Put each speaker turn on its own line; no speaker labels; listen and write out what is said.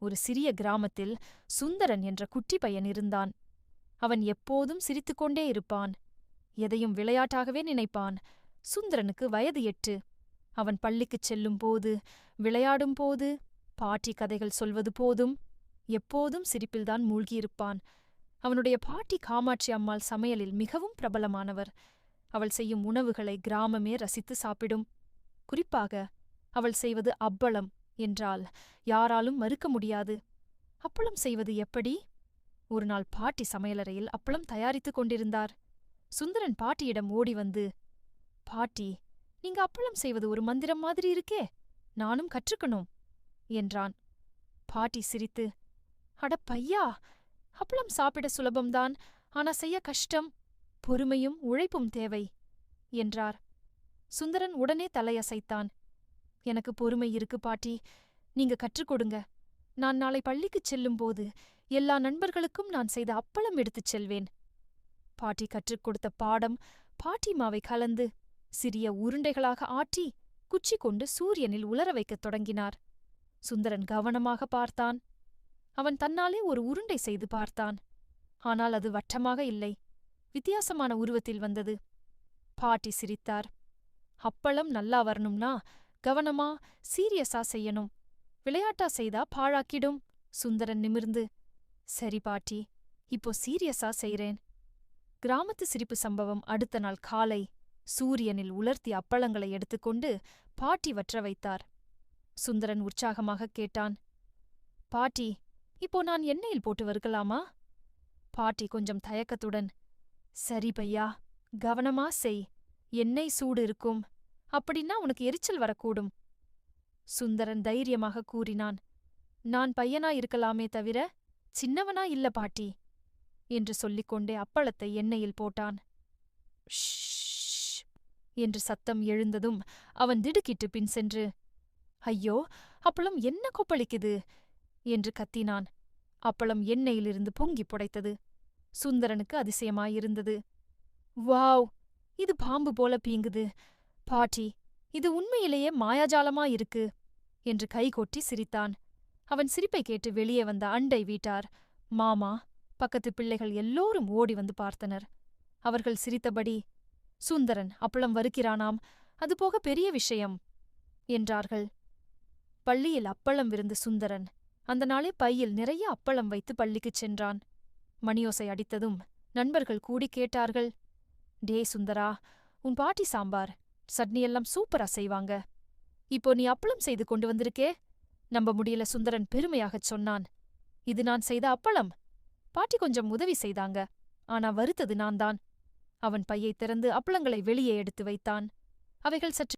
ஒரு சிறிய கிராமத்தில் சுந்தரன் என்ற குட்டி பையன் இருந்தான். அவன் எப்போதும் சிரித்துக்கொண்டே இருப்பான். எதையும் விளையாட்டாகவே நினைப்பான். சுந்தரனுக்கு வயது 8. அவன் பள்ளிக்குச் செல்லும்போது, விளையாடும்போது, பாட்டி கதைகள் சொல்வது போதும் எப்போதும் சிரிப்பில்தான் மூழ்கியிருப்பான். அவனுடைய பாட்டி காமாட்சி அம்மாள் சமையலில் மிகவும் பிரபலமானவர். அவள் செய்யும் உணவுகளை கிராமமே ரசித்து சாப்பிடும். குறிப்பாக அவள் செய்வது அப்பளம் என்றால் யாராலும் மறுக்க முடியாது. அப்பளம் செய்வது எப்படி? ஒரு நாள் பாட்டி சமையலறையில் அப்பளம் தயாரித்துக் கொண்டிருந்தார். சுந்தரன் பாட்டியிடம் ஓடி வந்து, "பாட்டி, நீங்க அப்பளம் செய்வது ஒரு மந்திரம் மாதிரி இருக்கே, நானும் கற்றுக்கணும்" என்றான். பாட்டி சிரித்து, "அட பையா, அப்பளம் சாப்பிட சுலபம்தான், ஆனா செய்ய கஷ்டம், பொறுமையும் உழைப்பும் தேவை" என்றார். சுந்தரன் உடனே தலையசைத்தான். "எனக்கு பொறுமை இருக்கு பாட்டி, நீங்க கற்றுக் கொடுங்க. நான் நாளை பள்ளிக்குச் செல்லும்போது எல்லா நண்பர்களுக்கும் நான் செய்த அப்பளம் எடுத்துச் செல்வேன்." பாட்டி கற்றுக் கொடுத்த பாடம் பாட்டி மாவை கலந்து சிறிய உருண்டைகளாக ஆட்டி குச்சி கொண்டு சூரியனில் உலர வைக்கத் தொடங்கினார். சுந்தரன் கவனமாக பார்த்தான். அவன் தன்னாலே ஒரு உருண்டை செய்து பார்த்தான். ஆனால் அது வட்டமாக இல்லை, வித்தியாசமான உருவத்தில் வந்தது. பாட்டி சிரித்தார். "அப்பளம் நல்லா வரணும்னா கவனமா சீரியஸா செய்யணும். விளையாட்டா செய்தா பாழாக்கிடும்." சுந்தரன் நிமிர்ந்து, "சரி பாட்டி, இப்போ சீரியஸா செய்றேன்." கிராமத்து சிரிப்பு சம்பவம் அடுத்த நாள் காலை சூரியனில் உலர்த்திய அப்பளங்களை எடுத்துக்கொண்டு பாட்டி வற்ற வைத்தார். சுந்தரன் உற்சாகமாகக் கேட்டான், "பாட்டி, இப்போ நான் எண்ணெயில் போட்டு வறுக்கலாமா?" பாட்டி கொஞ்சம் தயக்கத்துடன், "சரி பையா, கவனமா செய். எண்ணெய் சூடு இருக்கும், அப்படின்னா உனக்கு எரிச்சல் வரக்கூடும்." சுந்தரன் தைரியமாக கூறினான், "நான் பையனா இருக்கலாமே தவிர சின்னவனா இல்ல பாட்டி" என்று சொல்லிக்கொண்டே அப்பளத்தை எண்ணெயில் போட்டான். "ஷ்" என்று சத்தம் எழுந்ததும் அவன் திடுக்கிட்டு பின் சென்று, "ஐயோ, அப்பளம் என்ன கொப்பளிக்குது" என்று கத்தினான். அப்பளம் எண்ணெயிலிருந்து பொங்கிப் புடைத்தது. சுந்தரனுக்கு அதிசயமாயிருந்தது. "வாவ், இது பாம்பு போல பீங்குது. பாட்டி, இது உண்மையிலேயே மாயாஜாலமாயிருக்கு" என்று கைகொட்டி சிரித்தான். அவன் சிரிப்பைக் கேட்டு வெளியே வந்த அண்டை வீட்டார், மாமா, பக்கத்து பிள்ளைகள் எல்லோரும் ஓடி வந்து பார்த்தனர். அவர்கள் சிரித்தபடி, "சுந்தரன் அப்பளம் வறுக்கிறானாம், அதுபோக பெரிய விஷயம்" என்றார்கள். பள்ளியில் அப்பளம் விருந்து சுந்தரன் அந்த நாளே பையில் நிறைய அப்பளம் வைத்து பள்ளிக்குச் சென்றான். மணியோசை அடித்ததும் நண்பர்கள் கூடி கேட்டார்கள், "டேய் சுந்தரா, உன் பாட்டி சாம்பார், சட்னியெல்லாம் சூப்பரா செய்வாங்க. இப்போ நீ அப்பளம் செய்து கொண்டு வந்திருக்கே?" நம்ப முடியல சுந்தரன் பெருமையாகச் சொன்னான். "இது நான் செய்த அப்பளம். பாட்டி கொஞ்சம் உதவி செய்தாங்க, ஆனா வறுத்தது நான்தான்." அவன் பையைத் திறந்து அப்பளங்களை வெளியே எடுத்து வைத்தான். அவைகள் சற்று